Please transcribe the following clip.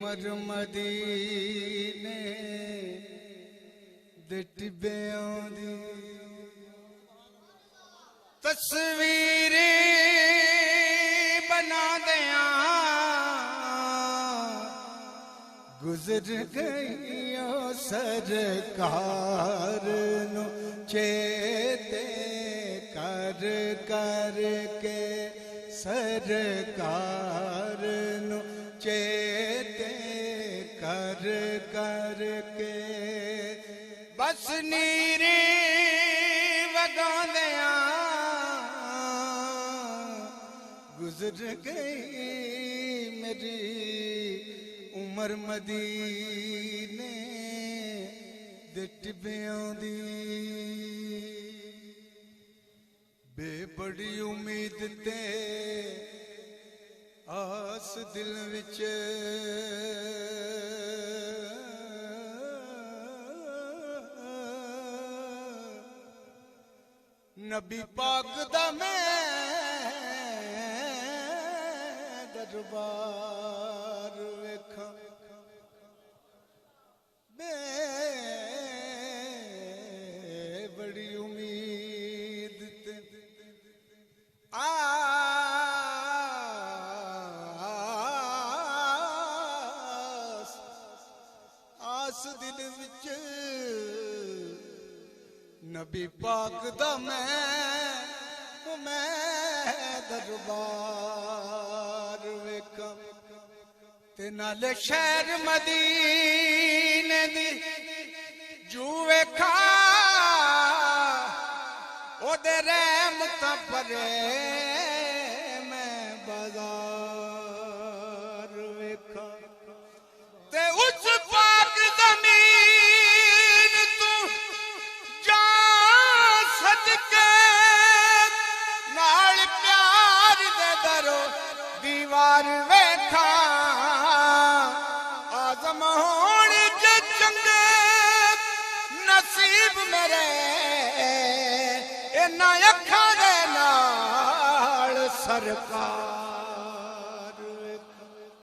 مر مدینے دے ٹبیاں دی تصویر بنا دیاں گزر گئی سرکار نو چیتے کر کر کے سرکار نو چیتے کر کر کے بس نیری وگا دیاں گزر گئی میری عمر مدینے دے ٹبیاں دی بے بڑی امید تے آس دل وچ نبی پاک دا میں دربار ویکھاں بے بڑی امید تے آس دل وچ نبی پاک دا میں دربار ویکھاں تے نالے شہر مدینے دی جو ویکھاں او دے رحمتاں پرے میں بازار ویکھاں تے اس پاک زمین تو جان صدقے نال پیار دے درو دیوار ویکھاں آزم ہون جے چنگے نصیب میرے اے نا اکھاں دے نال سرکار